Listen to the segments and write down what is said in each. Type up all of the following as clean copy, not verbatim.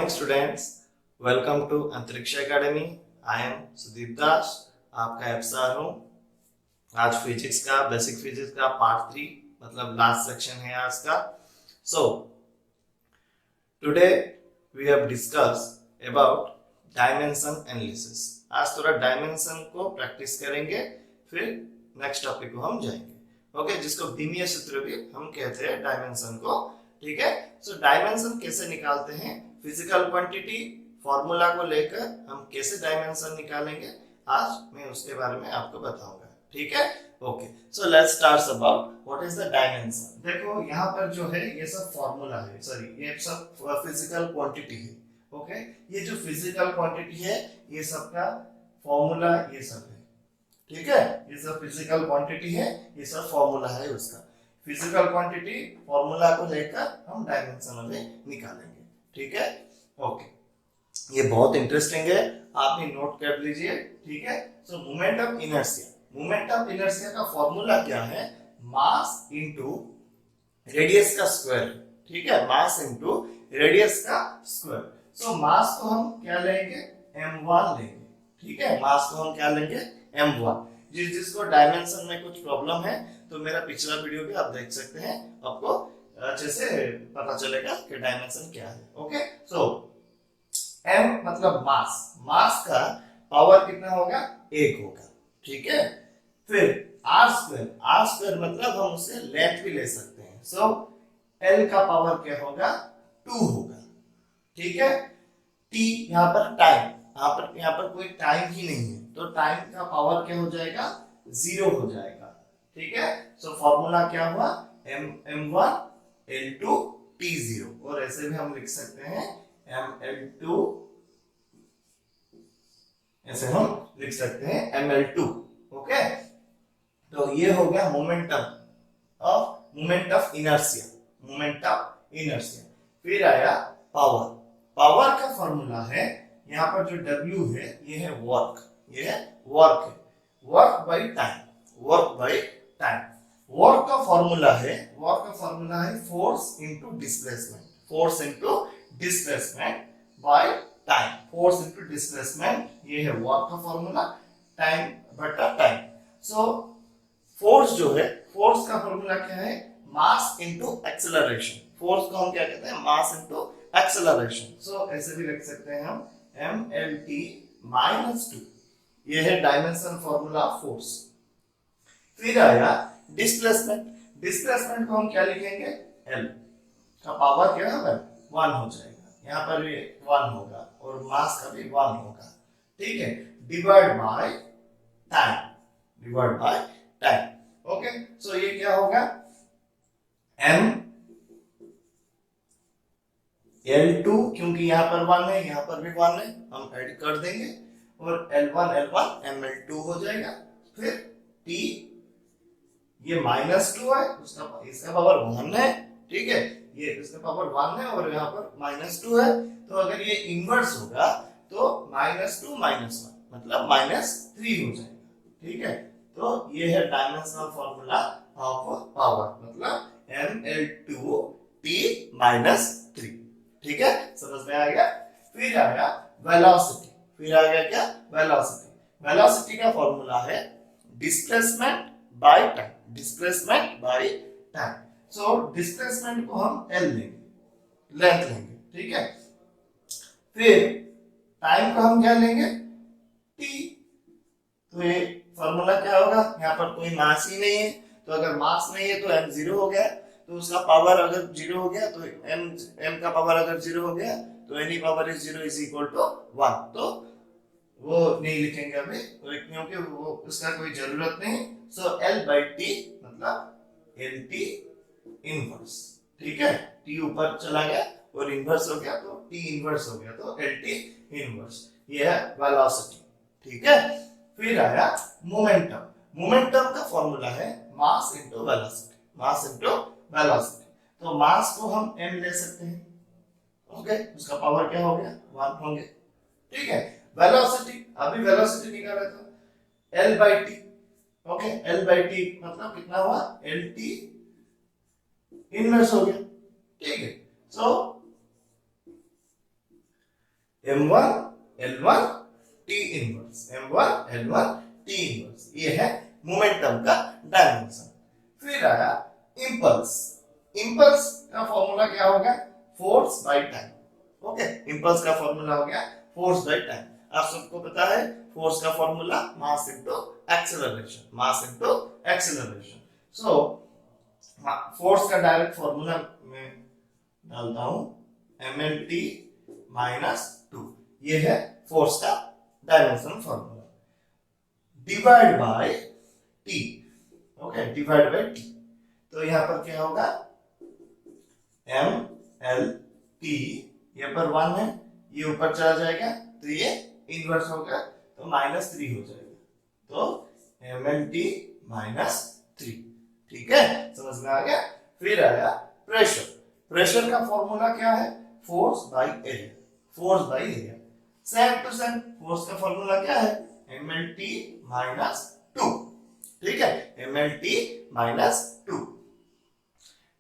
Morning students, welcome to अंतरिक्ष academy. I am Sudeep दास, आपका एफसार हूँ। आज फिजिक्स का बेसिक फिजिक्स का पार्ट 3 मतलब लास्ट सेक्शन है आज का। So today we have discuss about dimension analysis. आज थोड़ा डायमेंशन को प्रैक्टिस करेंगे, फिर नेक्स्ट टॉपिक को हम जाएंगे। ओके, जिसको विमीय सूत्र भी हम कहते हैं डायमेंशन को। ठीक है, सो डायमेंशन कैसे निकालते हैं, फिजिकल क्वांटिटी फॉर्मूला को लेकर हम कैसे डायमेंशन निकालेंगे, आज मैं उसके बारे में आपको बताऊंगा। ठीक है, okay. So let's start about what is the dimension. देखो यहाँ पर जो है ये सब फॉर्मूला है, सॉरी ये सब फिजिकल क्वांटिटी है। ओके, ये जो फिजिकल क्वांटिटी है ये सब का फॉर्मूला ये सब है। ठीक है, ये सब फिजिकल क्वांटिटी है, ये सब फॉर्मूला है उसका। फिजिकल क्वांटिटी फॉर्मूला को लेकर हम डायमेंशन में निकालेंगे। ठीक है, ओके, ये बहुत इंटरेस्टिंग है, आप भी नोट कर लीजिए। ठीक है, सो moment of inertia, moment of inertia का फॉर्मूला क्या है, मास इनटू रेडियस का स्क्वायर। ठीक है, मास इनटू रेडियस का स्क्वायर। सो मास को हम क्या लेंगे, m1 लेंगे। ठीक है, मास को हम क्या लेंगे, m1। जिसको डायमेंशन में कुछ प्रॉब्लम है तो मेरा पिछला वीडियो भी आप देख सकते हैं, आपको अच्छे से पता चलेगा कि डायमेंशन क्या है। ओके, सो m मतलब मास, मास का पावर कितना होगा, 1 होगा। ठीक है, फिर r स्क्वायर, r स्क्वायर मतलब हम उसे लेंथ भी ले सकते हैं। सो l का पावर क्या होगा, 2 होगा। ठीक है, t यहाँ पर टाइम, यहाँ पर कोई टाइम ही नहीं है तो टाइम का पावर क्या हो जाएगा, 0 हो जाएगा। ठीक है, सो फॉर्मूला क्या हुआ, m1 l2 t0, और ऐसे भी हम लिख सकते हैं ml2, ऐसे हम लिख सकते हैं ml2। ओके, तो ये हो गया moment of inertia, moment of inertia. फिर आया पावर, पावर का फॉर्मूला है, यहाँ पर जो W है ये है वर्क, ये है वर्क है, work by time, work by time. Work का फॉर्मूला है, वर्क का फॉर्मूला है force into displacement, force into displacement by time, force into displacement, ये है वर्क का फॉर्मूला, टाइम बटा टाइम। सो फोर्स जो है, फोर्स का फॉर्मूला क्या है, मास इनटू एक्सेलरेशन। फोर्स को हम क्या कहते हैं, मास इनटू एक्सेलरेशन। सो ऐसे भी लिख सकते हैं हम mlt माइनस 2, ये है डायमेंशन फॉर्मूला ऑफ फोर्स। फिर आया डिस्प्लेसमेंट, डिस्प्लेसमेंट को हम क्या लिखेंगे, l का पावर क्या होगा, 1 हो जाएगा, यहाँ पर भी 1 होगा और मास का भी 1 होगा। ठीक है, divide by time, divide by time. Okay, so ये क्या होगा, m L2, क्योंकि यहाँ पर 1 है, यहाँ पर भी 1 है, हम ऐड कर देंगे और L1 ml2 हो जाएगा। फिर T, ये -2 है, उसका इसका पावर 1 है। ठीक है, ये इसका पावर 1 है और यहाँ पर -2 है, तो अगर ये इनवर्स होगा तो -2 -1 मतलब -3 हो जाएगा। ठीक है, तो ये है डायमेंशनल फॉर्मूला ऑफ पावर, मतलब ml2 T -3। ठीक है, समझ में आ गया। फिर आ गया वेलोसिटी, फिर आ गया क्या, वेलोसिटी। वेलोसिटी का फॉर्मूला है displacement by time, displacement by time. So displacement को हम l लेंगे, लेंथ लेंगे। ठीक है, फिर टाइम को हम क्या लेंगे, t। तो ये फॉर्मूला क्या होगा, यहाँ पर कोई मास ही नहीं है, तो अगर मास नहीं है तो m 0 हो गया, तो उसका पावर अगर 0 हो गया तो m का पावर अगर 0 हो गया तो any power is 0 is equal to 1। तो वो नहीं लिखेंगे अभी क्योंकि वो उसका कोई जरूरत नहीं। सो l बाई टी मतलब lt इनवर्स। ठीक है, t ऊपर चला गया और इनवर्स हो गया तो t इनवर्स हो गया, तो lt इनवर्स, ये है वेलोसिटी। ठीक है, फिर आया मोमेंटम, मोमेंटम का फॉर्मूला है mass into velocity, mass into velocity. तो मास को हम m ले सकते हैं। ओके, उसका पावर क्या हो गया, 1 होंगे। ठीक है, वेलोसिटी, अभी वेलोसिटी निकाला था l by T. Okay, l by T मतलब कितना हुआ, lt इनवर्स हो गया। ठीक है, सो m1 l1 t inverse, m1 l1 t inverse, ये है मोमेंटम का डायमेंशन। फिर आया इंपल्स। इंपल्स का फॉर्मूला क्या होगा? Force by time. Okay, impulse का फॉर्मूला हो गया फोर्स बाय टाइम। आप सबको पता है फोर्स का formula mass into acceleration, mass into acceleration. So force का डायरेक्ट फॉर्मूला मैं डालता हूं mlt माइनस 2, ये है फोर्स का dimension formula, divide by t। Okay, divide by t। तो यहां पर क्या होगा? mlt, ये पर 1 है, ये ऊपर चला जाएगा तो ये इनवर्स होगा तो -3 हो जाएगा, तो mlt माइनस 3। ठीक है, समझ में आ गया। फिर आया प्रेशर। प्रेशर का फॉर्मूला क्या है? Force by area, force by area. Same to same force का फॉर्मूला क्या है? mlt minus 2। ठीक है, mlt minus 2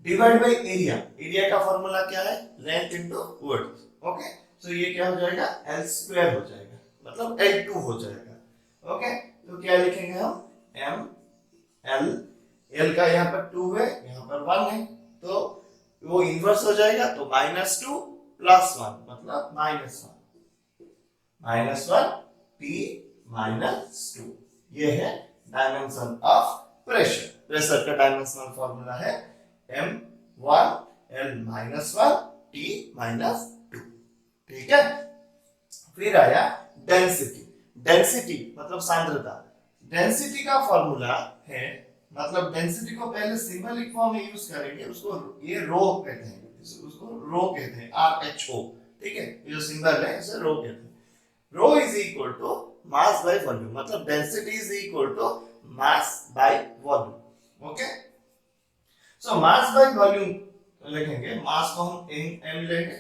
divide by area. Area का फॉर्मूला क्या है? Length into width. Okay, so ये क्या हो जाएगा? l स्क्वायर हो जाएगा, मतलब l2 हो जाएगा। ओके, तो क्या लिखेंगे हम? m l, l का यहाँ पर 2 है, यहाँ पर 1 है, तो वो इनवर्स हो जाएगा, तो -2 + 1 मतलब -1, -1 p -2। ये है डायमेंशन ऑफ प्रेशर। प्रेशर का डायमेंशनल फॉर्मूला है m1 l-1 t -2। ठीक है, फिर आया डेंसिटी। डेंसिटी मतलब सांद्रता। डेंसिटी का फॉर्मूला है, मतलब डेंसिटी को पहले सिंबलिक फॉर्म में यूज करेंगे, उसको ये रो कहते हैं, उसको रो कहते हैं, RHO। ठीक है, ये जो सिंबल है इसे रो कहते हैं। Rho is equal to mass by volume, मतलब density is equal to mass by volume. Okay, so mass by volume लिखेंगे, मास को हम m लेंगे,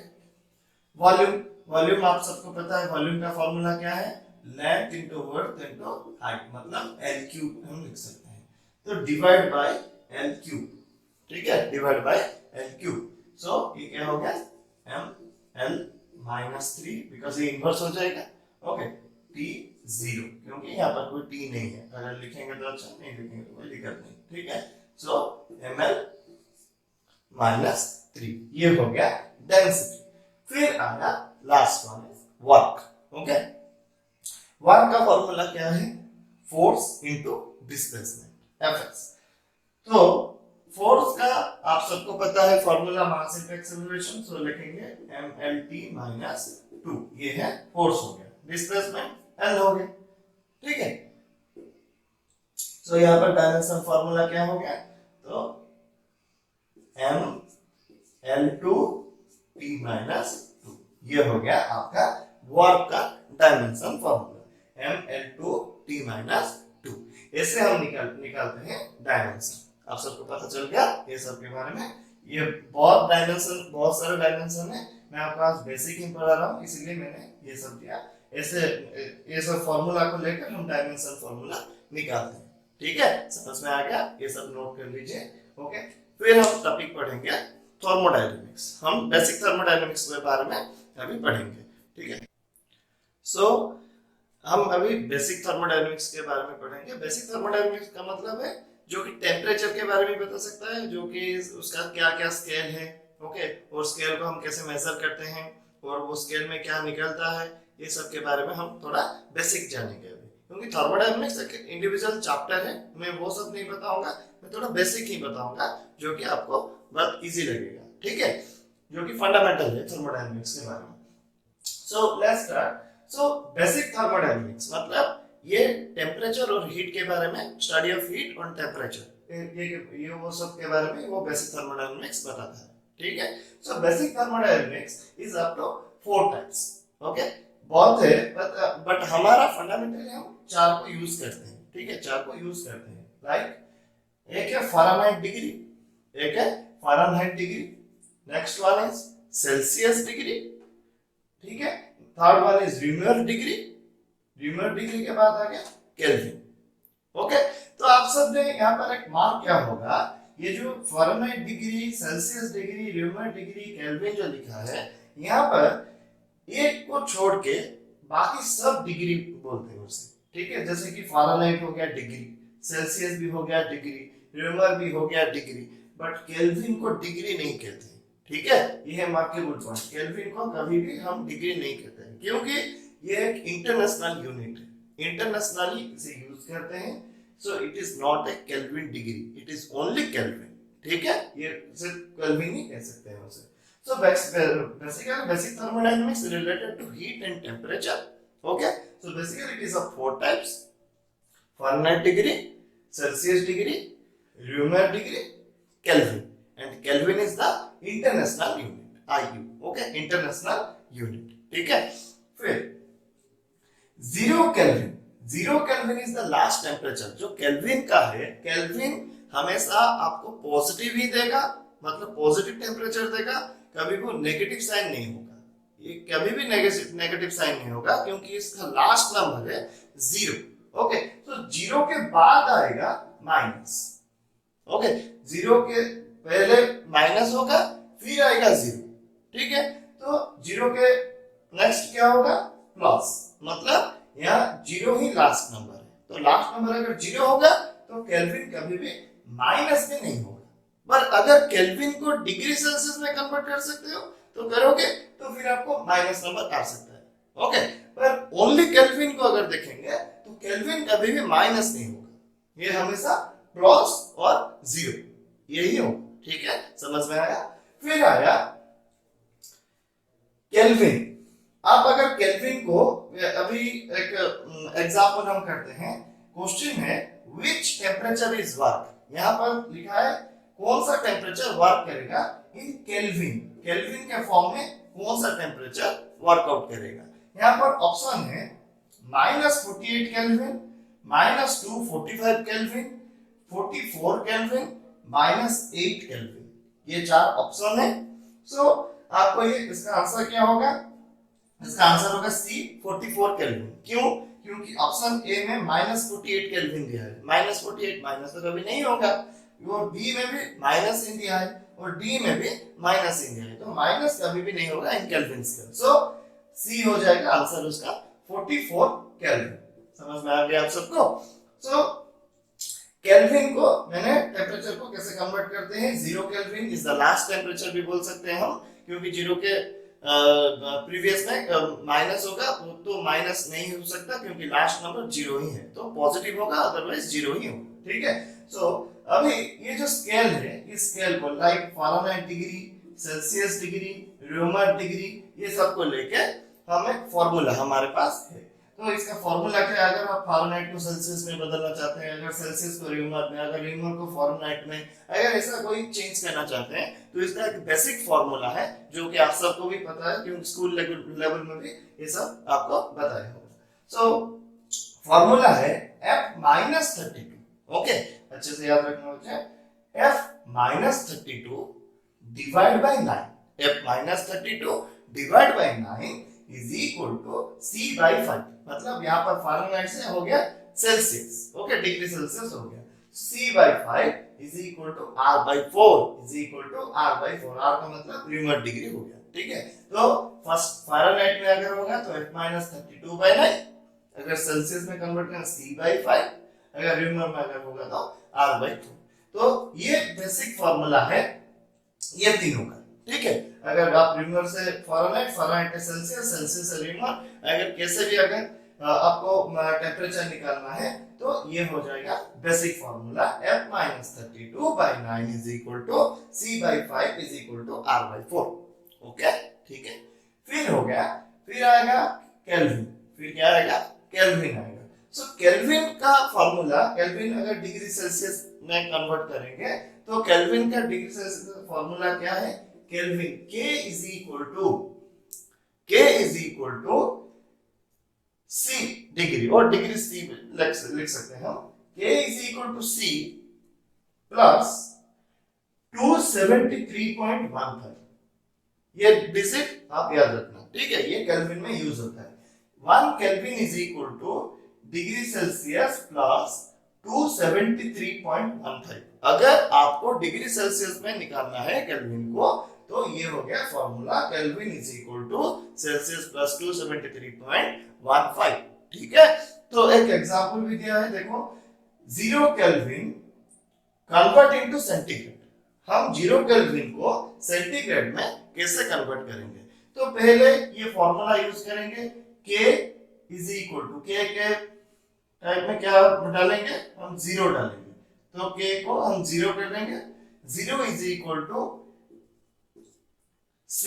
वॉल्यूम, वॉल्यूम आप सबको पता है, वॉल्यूम का फॉर्मूला क्या है? Length into width into height, मतलब l क्यूब हम लिख सकते हैं, तो डिवाइड बाय l क्यूब। ठीक है, डिवाइड बाय l क्यूब। सो ये क्या हो गया? m l -3, बिकॉज़ ये इनवर्स हो जाएगा। ओके, t 0, क्योंकि यहाँ पर कोई t नहीं है, अगर लिखेंगे तो अच्छा, नहीं लिखेंगे तो कोई दिक्कत नहीं। ठीक है, सो ml -3, ये हो गया डेंसिटी। फिर आया last one work. Okay, work का फॉर्मूला क्या है? Force into displacement, Fx। तो फोर्स का आप सबको पता है फॉर्मूला मास इनटू एक्सेलरेशन, सो लिखेंगे mlt -2, ये है फोर्स हो गया, डिस्प्लेसमेंट l हो गया। ठीक है, सो यहां पर डायमेंशन फॉर्मूला क्या हो गया? तो ml2 t -2, ये हो गया आपका वर्क का डायमेंशन फॉर्मूला, ml2 t -2। ऐसे हम निकालते हैं डायमेंशन। आप सबको पता चल गया ये सब के बारे में। ये बहुत डायमेंशन, बहुत सारे डायमेंशन है, मैं आपको आज बेसिक ही पढ़ा रहा हूँ, इसलिए मैंने ये सब दिया। ऐसे ये सब फॉर्मूला को लेकर हम डायमेंशन फॉर्मूला निकालते हैं। ठीक है, समझ में आ गया? ये सब नोट कर लीजिए। ओके, फिर हम टॉपिक पढ़ेंगे थर्मोडायनेमिक्स। हम बेसिक थर्मोडायनेमिक्स के बारे में अभी पढ़ेंगे। ठीक है, सो हम अभी बेसिक थर्मोडायनेमिक्स के बारे में पढ़ेंगे। बेसिक थर्मोडायनेमिक्स का मतलब है जो कि टेम्परेचर के बारे में बता सकता है, जो कि उसका क्या क्या स्केल है। ओके, और स्केल को हम कैसे मेजर करते हैं और वो स्केल में क्या निकलता है, ये सब के बारे में हम थोड़ा बेसिक जानेंगे अभी, क्योंकि थर्मोडायनेमिक्स एक इंडिविजुअल चैप्टर है, मैं वो सब नहीं बताऊंगा, मैं थोड़ा बेसिक ही बताऊंगा जो कि आपको बहुत इजी लगेगा। ठीक है, जो कि फंडामेंटल है थर्मोडायनेमिक्स के बारे में। So let's start. So basic thermodynamics मतलब ये टेम्परेचर और हीट के बारे में, स्टडी ऑफ हीट और टेम्परेचर, ये वो सब के बारे में वो बेसिक थर्मोडायनेमिक्स बताता है। ठीक है, so basic thermodynamics is up to 4 types. Okay, बहुत है, बट हमारा फंडामेंटली हम 4 को यूज करते हैं। ठीक है, 4 को यूज करते हैं। लाइक एक है फ़ारेनहाइट डिग्री, एक है Fahrenheit degree, next one is Celsius degree. ठीक है, third one is reamer degree, reamer degree के बाद आ गया केल्विन। ओके, तो आप सब ने यहाँ पर एक मार्क क्या होगा, ये जो Fahrenheit degree, Celsius degree, reamer degree, kelvin जो लिखा है, यहाँ पर एक को छोड़ के बाकी सब डिग्री बोलते हैं उसे, ठीक है। जैसे कि फ़ारेनहाइट हो गया डिग्री, सेल्सियस भी हो गया डिग्री, रेमर भी हो गया डिग्री, बट केल्विन को डिग्री नहीं कहते, ठीक है। ये है मार्केबल पॉइंट, केल्विन को कभी भी हम डिग्री नहीं कहते हैं, क्योंकि ये एक इंटरनेशनल यूनिट है, इंटरनेशनली इसे यूज करते हैं। So it is not a kelvin degree, it is only kelvin, ठीक है। ये सिर्फ केल्विन ही कह सकते हैं उसे। So basically basic thermodynamics related to heat and temperature. Okay. So basically it is of 4 types: Fahrenheit degree, Celsius degree, Reaumur degree, Kelvin. And Kelvin is the international unit. IU. Okay. International unit. ठीक है. फिर 0 Kelvin. 0 Kelvin is the last temperature. जो Kelvin का है, Kelvin हमेशा आपको positive ही देगा, मतलब पॉजिटिव टेम्परेचर देगा, कभी भी नेगेटिव साइन नहीं होगा। ये कभी भी नेगेटिव साइन नहीं होगा, क्योंकि इसका लास्ट नंबर है 0। ओके, तो 0 के बाद आएगा माइनस। ओके, 0 के पहले माइनस होगा, फिर आएगा 0, ठीक है। तो 0 के नेक्स्ट क्या होगा? प्लस, मतलब यहाँ 0 ही लास्ट नंबर है। तो लास्ट नंबर अगर 0 होगा तो केल्विन कभी भी माइनस में नहीं होगा। पर अगर केल्विन को डिग्री सेल्सियस में कन्वर्ट कर सकते हो तो करोगे, तो फिर आपको माइनस नंबर आ सकता है। ओके, पर ओनली केल्विन को अगर देखेंगे तो केल्विन कभी भी माइनस नहीं होगा, ये हमेशा प्लस और 0 यही होगा, ठीक है। समझ में आया? फिर आया केल्विन। आप अगर केल्विन को, अभी एक एग्जांपल हम करते हैं। क्वेश्चन है व्हिच टेम्परेचर इज वर्क, यहाँ पर लिखा है कौन सा टेम्परेचर वर्क करेगा इन केल्विन। केल्विन के फॉर्म में कौन सा टेम्परेचर वर्कआउट करेगा? यहाँ पर ऑप्शन है -48 केल्विन, -245 केल्विन, 44 केल्विन, -8 केल्विन। ये 4 ऑप्शन है। सो आपको ये इसका आंसर क्या होगा? इसका आंसर होगा सी, 44 केल्विन। क्यों? क्योंकि ऑप्शन ए में -48 केल्विन दिया है। -48 माइनस तो कभी नहीं होगा, और बी में भी माइनस इन दिया है और डी में भी माइनस इन दिया है, तो माइनस कभी भी नहीं होगा इन केल्विन का। सो सी हो जाएगा आंसर उसका 44 केल्विन। समझ में आ गया आप सबको? सो केल्विन को मैंने टेम्परेचर को कैसे कन्वर्ट करते हैं? 0 kelvin is the last temperature भी बोल सकते हैं हम, क्योंकि 0 के प्रीवियस में माइनस होगा तो माइनस नहीं हो सकता, क्योंकि लास्ट नंबर 0 ही है, तो पॉजिटिव होगा, अदरवाइज 0 ही होगा, ठीक है। सो अभी ये जो स्केल है, इस स्केल को like Fahrenheit degree, Celsius degree, Reaumur degree, ये सब को लेके हम एक फॉर्मूला हमारे पास है। तो इसका फॉर्मूला क्या है? अगर आप फ़ारेनहाइट को सेल्सियस में बदलना चाहते हैं, अगर सेल्सियस को रेमर में, अगर रेमर को फ़ारेनहाइट में, अगर ऐसा कोई चेंज करना चाहते हैं तो इसका एक बेसिक फॉर्मूला है जो कि आप सबको भी पता है, क्योंकि स्कूल लेवल में भी ये सब आपको बताया होगा। सो फॉर्मूला है F-32। ओके, अच्छे से याद रखना बच्चे। F-32 divide by 9, F-32 divide by 9 is equal to C by 5। मतलब यहाँ पर फ़ारेनहाइट से हो गया सेल्सियस, ओके, डिग्री सेल्सियस हो गया। C by 5 is equal to R by 4 is equal to R by 4। R का मतलब रेमर डिग्री हो गया, ठीक है। तो फर्स्ट फ़ारेनहाइट में अगर होगा तो F-32 by 9, अगर सेल्सियस में कन्वर्ट करना C by 5, अगर रेमर में अगर होगा तो R by 2। तो ये बेसिक फॉर्मूला है ये तीनों का, ठीक है। अगर आप रेमर से फ़ारेनहाइट, फ़ारेनहाइट से सेल्सियस, सेल्सियस से रेमर, अगर कैसे भी अगर आपको टेम्परेचर निकालना है तो ये हो जाएगा basic formula F-32 by 9 is equal to C by 5 is equal to R by 4। Okay, ठीक है। फिर हो गया, फिर आएगा केल्विन। फिर क्या आएगा? केल्विन आएगा। सो केल्विन का फॉर्मूला, केल्विन अगर डिग्री सेल्सियस में कन्वर्ट करेंगे तो केल्विन का डिग्री सेल्सियस का फॉर्मूला क्या है? Kelvin K is equal to C degree, और डिग्री C लिख सकते हैं हम। K is equal to C plus 273.15। ये डिजिट आप याद रखना, ठीक है। ये केल्विन में यूज होता है। 1 kelvin is equal to degree Celsius plus 273.15। अगर आपको डिग्री सेल्सियस में निकालना है केल्विन को तो ये हो गया formula Kelvin is equal to Celsius plus 273.15। ठीक है, तो एक एग्जांपल भी दिया है, देखो 0 केल्विन कन्वर्ट इनटू सेंटीग्रेड। हम 0 केल्विन को सेंटीग्रेड में कैसे कन्वर्ट करेंगे? तो पहले ये फॉर्मूला यूज करेंगे, K is equal to K के टाइप में क्या डालेंगे? हम 0 डालेंगे, तो K को हम 0 कर देंगे। 0 is equal to C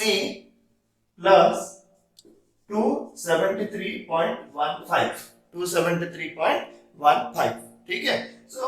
plus 273.15। ठीक है, सो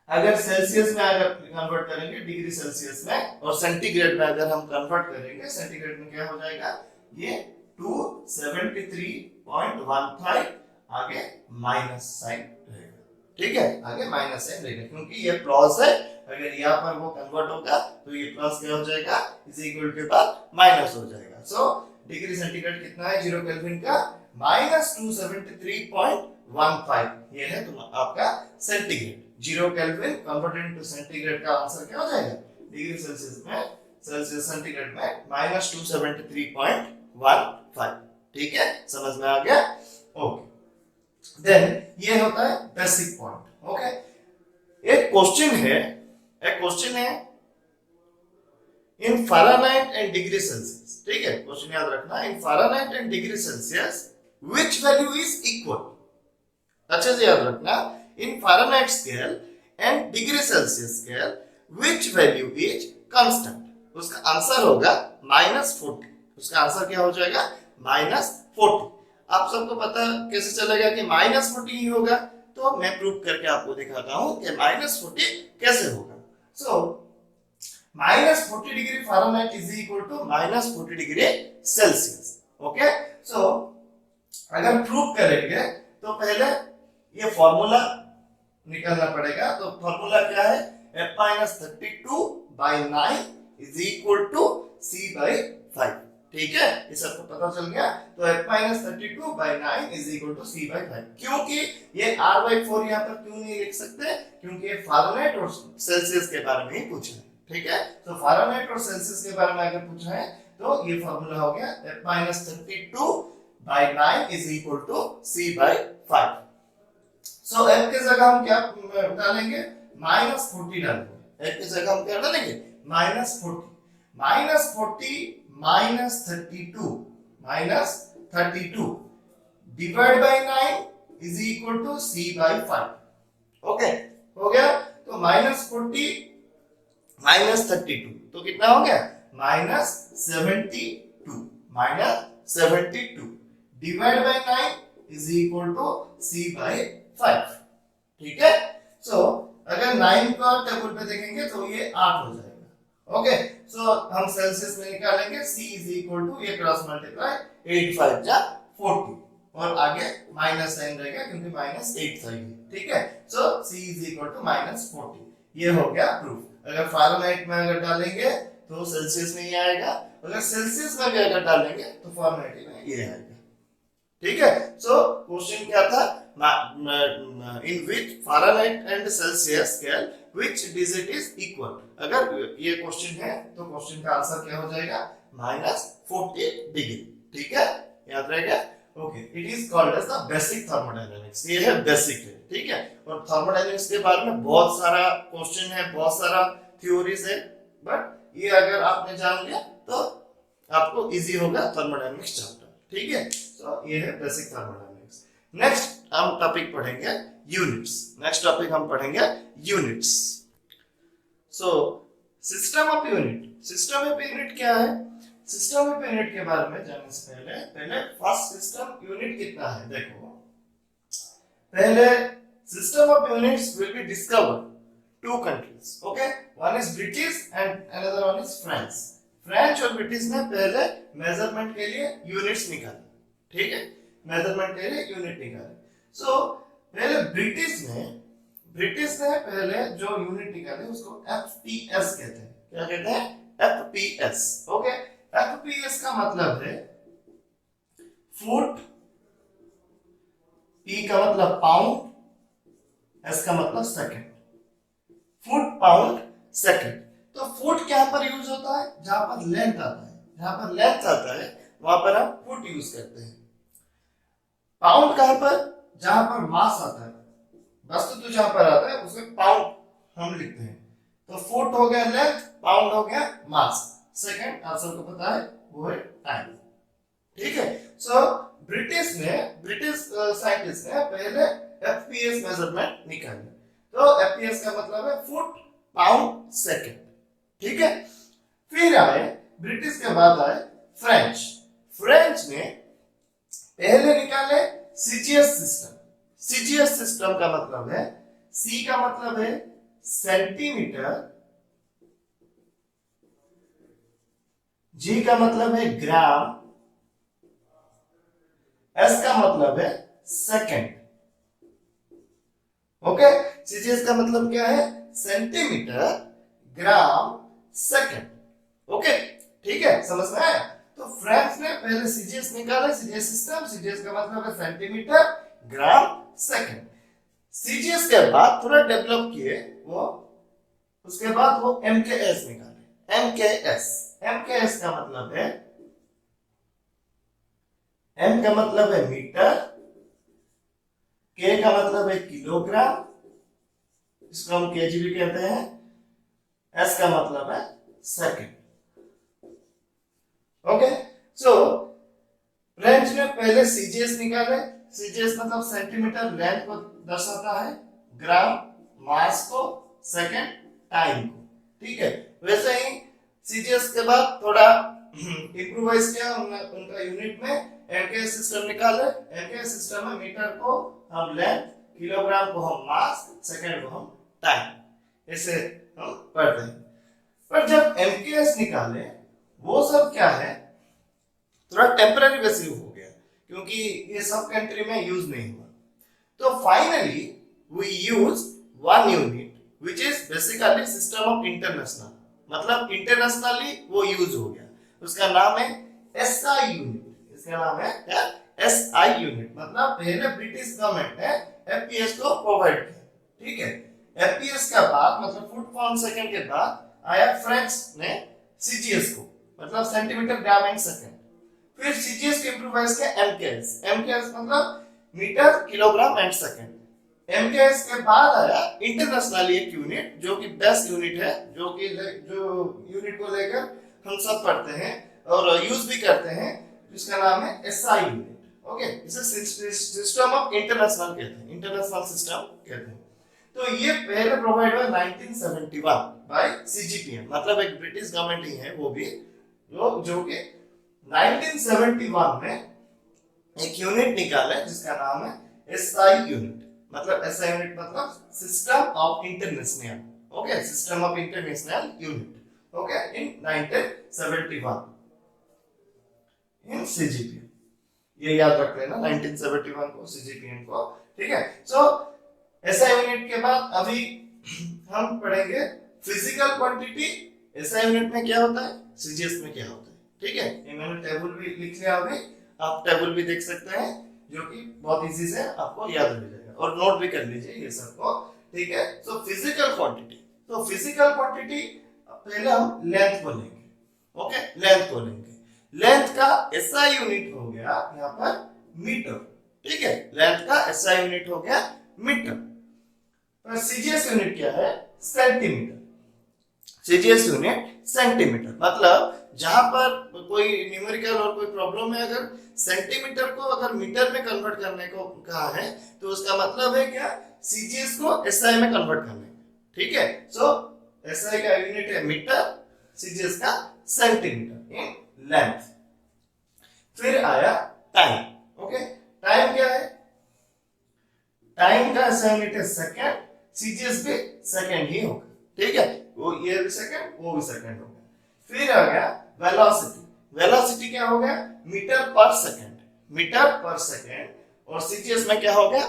अगर सेल्सियस में अगर कन्वर्ट करेंगे डिग्री सेल्सियस में, और सेंटीग्रेड में अगर हम कन्वर्ट करेंगे, सेंटीग्रेड में क्या हो जाएगा? ये 273.15 आगे माइनस साइन रहेगा। ठीक है, आगे माइनस साइन रहेगा क्योंकि ये प्लस है, अगर यहाँ पर वो कन्वर्ट होगा तो ये प्लस क्या हो जाएगा? इज इक्वल के बाद माइनस हो जाएगा। सो डिग्री सेंटीग्रेड कितना है 0 केल्विन का? माइनस 273.15। ये है तुम आपका centigrade. 0 kelvin converted into centigrade का आंसर क्या हो जाएगा? डिग्री सेल्सियस में, सेल्सियस सेंटीग्रेड में माइनस 273.15। ठीक है, समझ में आ गया? ओके, देन ये होता है बेसिक पॉइंट। ओके, एक क्वेश्चन है in Fahrenheit and degree Celsius. ठीक है, क्वेश्चन याद रखना, in Fahrenheit and degree Celsius which value is equal. अच्छे से याद रखना, in Fahrenheit scale and degree Celsius scale which value is constant. उसका आंसर होगा -40। उसका आंसर क्या हो जाएगा? -40। आप सबको पता कैसे चलेगा कि -40 ही होगा? तो मैं प्रूव करके आपको दिखाता हूं कि -40 कैसे होगा। So -40 degree Fahrenheit is equal to -40 degree Celsius. Okay, so अगर प्रूव करेंगे तो पहले ये फॉर्मूला निकालना पड़ेगा। तो फॉर्मूला क्या है? f-32/9 is equal to c/5। ठीक है, ये सबको पता चल गया। तो f-32/9 is equal to c/5। क्योंकि ये r/4 यहाँ पर क्यों नहीं लिख सकते? क्योंकि ये फ़ारेनहाइट और सेल्सियस के बारे में ही पूछा है। ठीक है, तो फ़ारेनहाइट और सेल्सियस के बारे में अगर पूछा है तो ये फॉर्मूला हो गया f-32/9 is equal to c/5। So f के जगह हम क्या डालेंगे? -40 डालेंगे। f की जगह हम क्या डालेंगे? -40। -40 -32 divide by 9 is equal to c/5। Okay, हो गया। तो -40 -32 तो कितना हो गया? -72 divide by 9 is equal to c/5। ठीक है, सो अगर 9 का टेबल पे देखेंगे तो ये 8 हो जाएगा। ओके, सो हम सेल्सियस में निकालेंगे c इज इक्वल टू ये क्रॉस मल्टीप्लाई 8 5 जा 40 और आगे माइनस साइन रहेगा क्योंकि -8 साइन है। ठीक है, सो c इज इक्वल टू -40। ये हो गया प्रूफ। अगर फ़ारेनहाइट में अगर डालेंगे तो सेल्सियस में ये आएगा, अगर सेल्सियस में भी अगर डालेंगे तो फ़ारेनहाइट में ये आएगा। ठीक है, सो क्वेश्चन क्या था? In which Fahrenheit and Celsius scale which digit is equal. अगर ये क्वेश्चन है तो क्वेश्चन का आंसर क्या हो जाएगा? -40 डिग्री। ठीक है, याद रहेगा? Okay, it is called as the basic thermodynamics. ये है बेसिक है। ठीक है, और थर्मोडायनेमिक्स के बारे में बहुत सारा क्वेश्चन है, बहुत सारा थ्योरीज है, बट ये अगर आपने जान लिया तो आपको इजी होगा थर्मोडायनेमिक्स चैप्टर। ठीक है, तो ये है बेसिक थर्मोडायनेमिक्स। नेक्स्ट हम टॉपिक पढ़ेंगे यूनिट्स। नेक्स्ट टॉपिक हम पढ़ेंगे units. So system of unit. System of unit क्या है? सिस्टम ऑफ यूनिट के बारे में जानने से पहले फर्स्ट सिस्टम यूनिट कितना है देखो। पहले system of units will be discovered 2 countries. Okay, one is British and another one is France. French और ब्रिटिश ने पहले मेजरमेंट के लिए यूनिट्स निकाले। ठीक है, मेजरमेंट के लिए यूनिट निकाले। सो पहले ब्रिटिश ने पहले जो यूनिट निकाले उसको FPS कहते हैं। क्या कहते हैं? FPS। ओके, FPS का मतलब है फुट, P का मतलब पाउंड, S का मतलब सेकंड। Foot pound second. तो फुट क्या पर यूज होता है? जहां पर लेंथ आता है, जहां पर लेंथ आता है वहां पर हम फुट यूज करते हैं। पाउंड कहां पर? जहां पर मास आता है, वस्तु तो जहां पर आता है उसमें पाउंड हम लिखते हैं। तो फुट हो गया लेंथ, पाउंड हो गया मास। सेकंड आंसर को पता है वो है टाइम। ठीक है। सो ब्रिटिश साइंटिस्ट ने पहले एफपीएस मेजरमेंट निकाले। तो एफपीएस का मतलब है फुट पाउंड सेकंड। ठीक है। फिर आए ब्रिटिश के बाद आए फ्रेंच। फ्रेंच ने पहले निकाले सीजीएस सिस्टम। सीजीएस सिस्टम का मतलब है, सी का मतलब है सेंटीमीटर, जी का मतलब है ग्राम, एस का मतलब है सेकंड। ओके। सीजीएस का मतलब क्या है? सेंटीमीटर, ग्राम, सेकंड। ओके। ठीक है, समझ में आया? तो फ्रेंच ने पहले सीजीएस निकाला, सीजीएस सिस्टम। सीजीएस का मतलब है सेंटीमीटर, ग्राम, सेकंड। सीजीएस के बाद थोड़ा डेवलप किए वो, उसके बाद वो एमकेएस निकाले। एमकेएस, एमकेएस का मतलब है, एम का मतलब है मीटर, के का मतलब है किलोग्राम, इसको हम केजी भी कहते हैं, एस का मतलब है सेकंड। ओके। सो फ्रेंच ने पहले सीजीएस निकाले। सीजीएस मतलब सेंटीमीटर लेंथ को दर्शाता है, ग्राम मास को, सेकंड टाइम को। ठीक है। वैसे ही सीजीएस के बाद थोड़ा इम्प्रोवाइज किया उनका यूनिट में, एमकेएस सिस्टम निकाले। एमकेएस सिस्टम में मीटर को हम लेंथ, किलोग्राम को हम मास, सेकंड को हम टाइम, ऐसे हम पढ़ते हैं। पर जब एमकेएस निकाले वो सब क्या है, थोड़ा टेम्पररी बेसिस हो गया, क्योंकि ये सब कंट्री में यूज नहीं हुआ। तो finally we use one unit which is basically system of international, मतलब इंटरनेशनली वो यूज हो गया। उसका नाम है एसआई यूनिट। इसका नाम है क्या? SI unit. मतलब पहले ब्रिटिश गवर्नमेंट ने एफपीएस को प्रोवाइड किया। ठीक है। एफपीएस का बाद मतलब फुट पाउंड सेकंड के बाद आया फ्रेंच ने सीजीएस को, मतलब सेंटीमीटर, ग्राम एंड सेकंड। फिर सीजीएस को इंप्रूवाइज किया एमकेएस। एमकेएस मतलब metre, kilogram and second. MKS के बाद आया इंटरनेशनली एक यूनिट जो कि बेस्ट यूनिट है, जो यूनिट को लेकर हम सब पढ़ते हैं और यूज भी करते हैं, जिसका नाम है एसआई यूनिट। ओके। इसे सिस्टम ऑफ इंटरनेशनल कहते हैं, इंटरनेशनल सिस्टम कहते हैं। तो ये पहले प्रोवाइड हुआ 1971 बाय सीजीपीएम, मतलब एक ब्रिटिश गवर्नमेंट ही है वो भी, जो कि 1971 में एक यूनिट निकाला जिसका नाम है एसआई यूनिट। मतलब एसआई यूनिट मतलब system of international. Okay, system of international unit. Okay, in 1971 in CGPM. ये याद रख लेना 1971 को, सीजीपीएम को। ठीक है। सो एसआई यूनिट के बाद अभी हम पढ़ेंगे फिजिकल क्वांटिटी। एसआई यूनिट में क्या होता है, सीजीएस में क्या होता है। ठीक है। ये मैंने टेबल भी लिख लिया, अभी आप टेबल भी देख सकते हैं, जो कि बहुत इजी से आपको याद हो जाएगा, और नोट भी कर लीजिए ये सबको। ठीक है। सो फिजिकल क्वांटिटी, तो फिजिकल क्वांटिटी पहले हम लेंथ को लेंगे। ओके, लेंथ को लेंगे। लेंथ का एसआई यूनिट हो गया यहाँ पर मीटर। ठीक है, लेंथ का एसआई यूनिट हो गया मीटर। पर सीजीएस यूनिट क्या है, सेंटीमीटर। सीजीएस यूनिट सेंटीमीटर, मतलब जहां पर कोई न्यूमेरिकल और कोई प्रॉब्लम है, अगर सेंटीमीटर को अगर मीटर में कन्वर्ट करने को कहा है, तो उसका मतलब है क्या, सीजीएस को एसआई में कन्वर्ट करने का। ठीक है। सो एसआई का यूनिट है मीटर, सीजीएस का सेंटीमीटर इन लेंथ। फिर आया टाइम। ओके, टाइम क्या है, टाइम का एसआई यूनिट है सेकंड, सीजीएस भी सेकंड ही होगा। ठीक है, वो ये भी सेकंड, वो भी सेकंड होगा। फिर आ गया वेलोसिटी। वेलोसिटी क्या हो गया, metre per second, metre per second, और सीजीएस में क्या हो गया,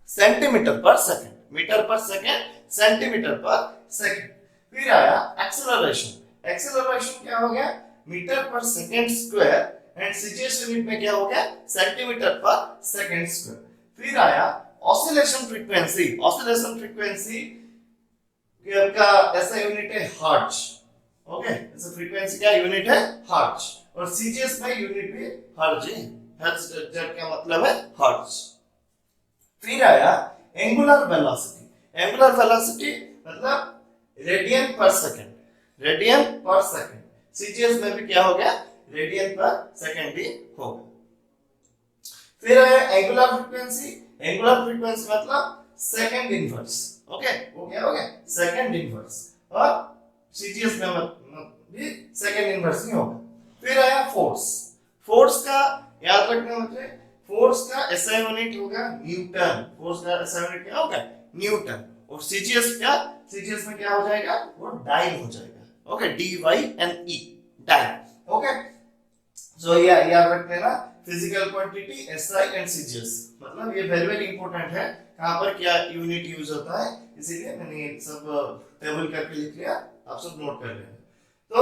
सेंटीमीटर पर second, metre per second, centimetre पर सेकंड। फिर आया एक्सेलरेशन। एक्सेलरेशन क्या हो गया, metre per second square, and CGS unit में क्या हो गया, सेंटीमीटर पर सेकंड स्क्वायर। फिर आया ऑसिलेशन फ्रीक्वेंसी। ऑसिलेशन फ्रीक्वेंसी कि आपका ऐसा यूनिट है हर्ट्ज। ओके, ऐसा फ्रीक्वेंसी का यूनिट है हर्ट्ज, और सीजीएस में यूनिट भी हर्ट्ज है। हर्ट्ज का मतलब है हर्ट्ज। फिर आया एंगुलर वेलोसिटी। एंगुलर वेलोसिटी मतलब रेडियन पर सेकंड। रेडियन पर सेकंड सीजीएस में भी क्या हो गया, रेडियन पर सेकंड ही होगा। फिर आया एंगुलर फ्रीक्वेंसी। एंगुलर फ्रीक्वेंसी मतलब सेकंड इनवर्स। ओके, वो क्या हो गया, सेकंड इनवर्स, और सीजीएस में भी सेकंड इनवर्स ही होगा। फिर आया फोर्स। फोर्स का याद रखना मुझे, फोर्स का एसआई यूनिट होगा न्यूटन। फोर्स का एसआई यूनिट क्या होगा, न्यूटन। और सीजीएस क्या, सीजीएस में क्या हो जाएगा, वो डाइन हो जाएगा। Okay, D Y N E, dyne. Okay, so ये याद रख लेना, physical quantity SI and CGS, मतलब ये वेरी वेरी इंपॉर्टेंट है, कहां पर क्या यूनिट यूज होता है, इसीलिए मैंने ये सब टेबल करके लिख लिया, आप सब नोट कर लेना। तो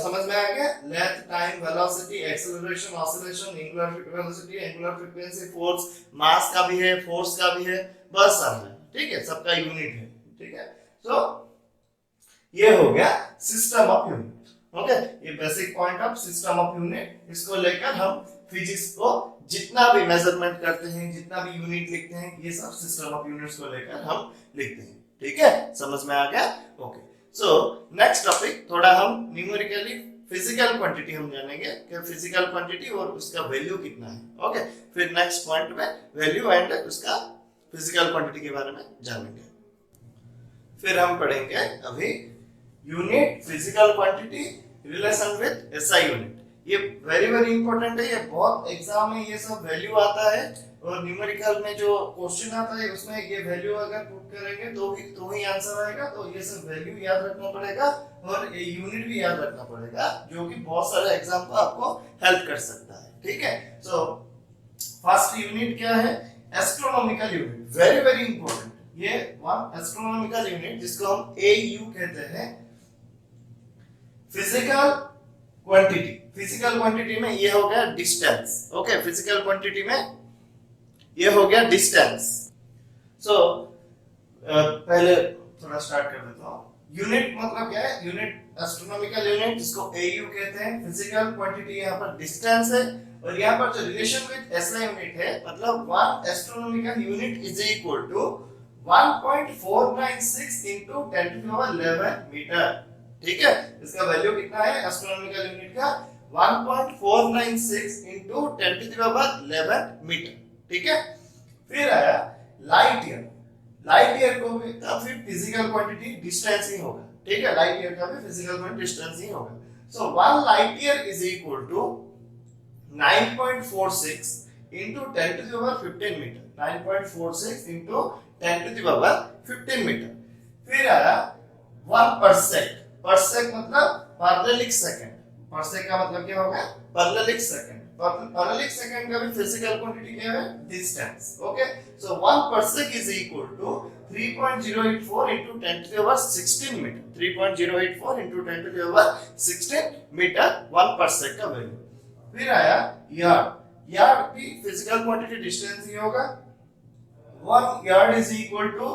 समझ में आ गया, length, time, velocity, acceleration, oscillation, angular velocity, angular frequency, force, mass का भी है, फोर्स का भी है, बस सब है, ठीक है, सबका यूनिट है, ठीक है। सो ये हो गया सिस्टम ऑफ यूनिट। ओके, ये basic point of system of unit, इसको लेकर हम फिजिक्स को जितना भी मेजरमेंट करते हैं, जितना भी यूनिट लिखते हैं, ये सब सिस्टम ऑफ यूनिट्स को लेकर हम लिखते हैं, ठीक है, समझ में आ गया। ओके, सो नेक्स्ट टॉपिक, थोड़ा हम न्यूमेरिकली फिजिकल क्वांटिटी हम जानेंगे कि फिजिकल क्वांटिटी और उसका वैल्यू कितना है। ओके, फिर नेक्स्ट पॉइंट में वैल्यू एंड उसका फिजिकल क्वांटिटी के बारे में जानेंगे। फिर हम पढ़ेंगे अभी unit, physical quantity, relation with SI unit. ये वेरी वेरी इंपॉर्टेंट है, ये बहुत एग्जाम में ये सब वैल्यू आता है, और न्यूमेरिकल में जो क्वेश्चन आता है उसमें ये वैल्यू अगर पुट करेंगे तो ही आंसर आएगा। तो ये सब वैल्यू याद रखना पड़ेगा, और ये यूनिट भी याद रखना पड़ेगा, जो कि बहुत सारे एग्जाम को आपको हेल्प कर सकता है, ठीक है। सो फर्स्ट यूनिट क्या है, astronomical unit, very very important. ये वन एस्ट्रोनॉमिकल यूनिट जिसको हम एयू कहते हैं, फिजिकल क्वांटिटी। फिजिकल क्वांटिटी में ये हो गया डिस्टेंस। ओके, फिजिकल क्वांटिटी में ये हो गया डिस्टेंस। सो पहले थोड़ा स्टार्ट कर देता हूं। यूनिट मतलब क्या है, यूनिट एस्ट्रोनॉमिकल यूनिट जिसको एयू कहते हैं, फिजिकल क्वांटिटी यहाँ पर डिस्टेंस है, और यहाँ पर जो रिलेशन विद एसआई यूनिट है, मतलब one astronomical unit is equal to 1.496 into 10 to the power 11 metre, ठीक है। इसका वैल्यू कितना है एस्ट्रोनॉमिकल यूनिट का, 1.496 into 10 to the power 11 metre, ठीक है। फिर आया लाइट ईयर। लाइट ईयर को भी फिर फिजिकल क्वांटिटी डिस्टेंस ही होगा, ठीक है, लाइट ईयर का भी फिजिकल क्वांटिटी डिस्टेंस ही होगा। So 1 light year is equal to 9.46 into 10 to the power 15 metre, 9.46 into 10 to the power 15 metre. फिर आया 1 parsec। parsec मतलब पार्सेलिक सेकंड। parsec का मतलब क्या होगा, पार्सेलिक सेकंड। पार्सेलिक सेकंड का भी फिजिकल क्वांटिटी क्या है, distance. Okay, so 1 parsec is equal to 3.084 into 10 to the power 16 metre, 3.084 into 10 to the power 16 metre 1 parsec का वैल्यू। फिर आया यार्ड। यार्ड भी फिजिकल क्वांटिटी डिस्टेंस ही होगा। 1 yard is equal to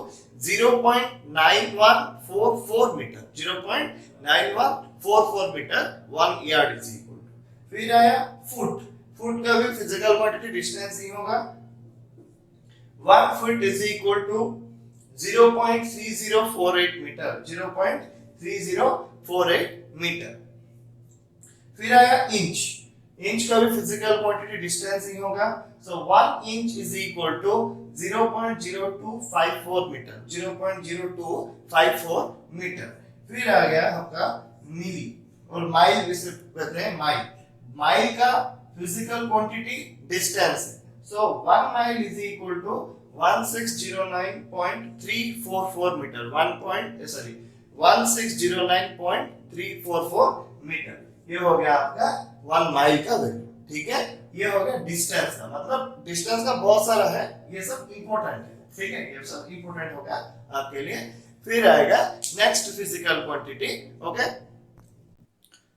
0.9144 metre, 0.9144 metre 1 yard is equal to। फिर आया foot. Foot का भी फिजिकल क्वांटिटी डिस्टेंस ही होगा। 1 foot is equal to 0.3048 metre, 0.3048 metre. फिर आया इंच। इंच का भी फिजिकल क्वांटिटी डिस्टेंस ही होगा। So 1 inch is equal to 0.0254 metre, 0.0254 metre. फिर आ गया आपका मिली, और माइल जिसे कहते हैं माइल। माइल का फिजिकल क्वांटिटी डिस्टेंस है। So 1 mile is equal to 1609.344 metre, 1609.344 metre. ये हो गया आपका 1 माइल का वैल्यू, ठीक है। ये हो गया डिस्टेंस का, मतलब डिस्टेंस का बहुत सारा है, ये सब इंपॉर्टेंट है, ठीक है, ये सब इंपॉर्टेंट होगा आपके लिए। फिर आएगा next physical quantity. Okay,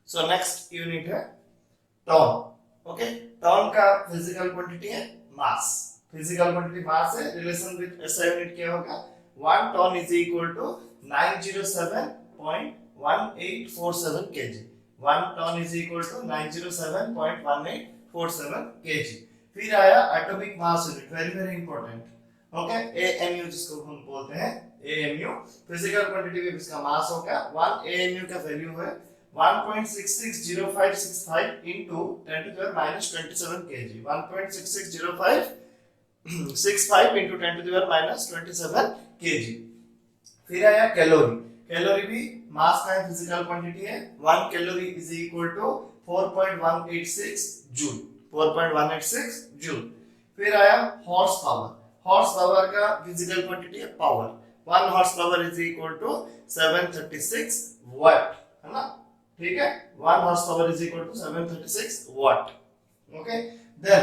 so next unit है टॉन। ओके, टॉन का फिजिकल क्वांटिटी है मास। फिजिकल क्वांटिटी मास है, रिलेशन विद एसआई यूनिट क्या होगा, 1 ton is equal to 907.1847 kg. 1 ton is equal to 907.1847 kg. फिर आया atomic mass unit, very very important. Okay, AMU जिसको हम बोलते हैं, एएमयू फिजिकल क्वांटिटी में इसका मास होगा 1 एएमयू का वैल्यू है 1.660565 into 10 to the minus 27 kg. 1.660565 into 10 to the minus 27 kg. फिर आया कैलोरी, कैलोरी भी मास का फिजिकल क्वांटिटी है। 1 calorie is equal to 4.186 joule, 4.186 joule. फिर आया हॉर्स पावर, हॉर्स पावर का फिजिकल क्वांटिटी है power. 1 horse power is equal to 736 watt, है ना, ठीक है। 1 horse power is equal to 736 watt. Okay, then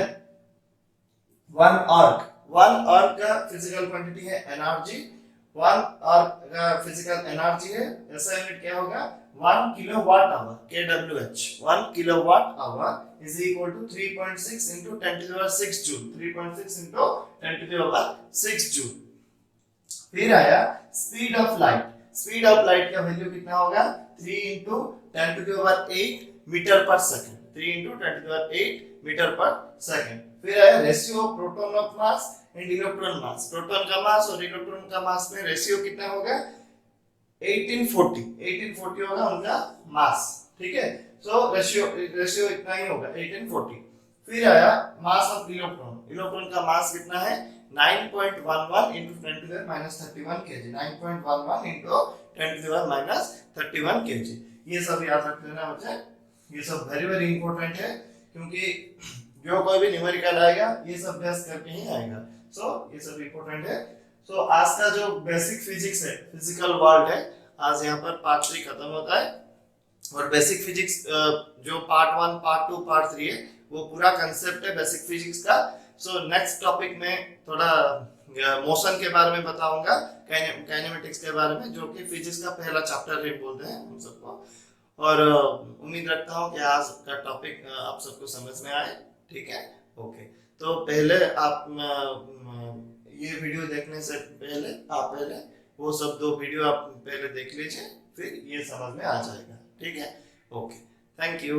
1 erg, 1 अर्क का फिजिकल क्वांटिटी है एनर्जी। 1 अर्क का फिजिकल एनर्जी है, ऐसा यूनिट क्या होगा 1 kilowatt hour, kWh। 1 kilowatt hour is equal to 3.6 into 10 to the power 6 joule, 3.6 into 10 to the power 6 joule. फिर आया speed of light, speed of light का वैल्यू कितना होगा 3 into 10 to the power 8 metre per second, 3 into 10 to the power 8 metre per second. फिर आया ratio of proton of mass and electron mass, proton का मास और electron का मास में ratio कितना होगा 1840, 1840 होगा उनका मास, ठीक है। सो रेशियो इतना ही होगा 1840। फिर आया मास ऑफ इलेक्ट्रॉन, इलेक्ट्रॉन का मास कितना है 9.11 into 10 to the minus 31 kg, 9.11 into 10 to the minus 31 kg। ये सब याद रख लेना बच्चे, ये सब वेरी वेरी इंपॉर्टेंट है, क्योंकि जो कोई भी न्यूमेरिकल आएगा ये सब बेस करके ही आएगा। सो ये सब इंपॉर्टेंट है। सो आज का जो बेसिक फिजिक्स है, फिजिकल वर्ल्ड है, आज यहाँ पर पार्ट 3 खत्म होता है। और बेसिक फिजिक्स जो पार्ट 1, पार्ट 2, पार्ट 3 है, वो पूरा कंसेप्ट है बेसिक फिजिक्स का। सो नेक्स्ट टॉपिक में थोड़ा मोशन के बारे में बताऊंगा, काइनेमेटिक्स के बारे में, जो कि फिजिक्स का पहला चैप्टर है बोलते हैं हम सबको। और उम्मीद रखता हूँ कि आज का टॉपिक आप सबको समझ में आए, ठीक है। ओके, तो पहले आप ये वीडियो देखने से पहले आप वो सब 2 वीडियो आप पहले देख लीजिए, फिर ये समझ में आ जाएगा, ठीक है। Okay, thank you.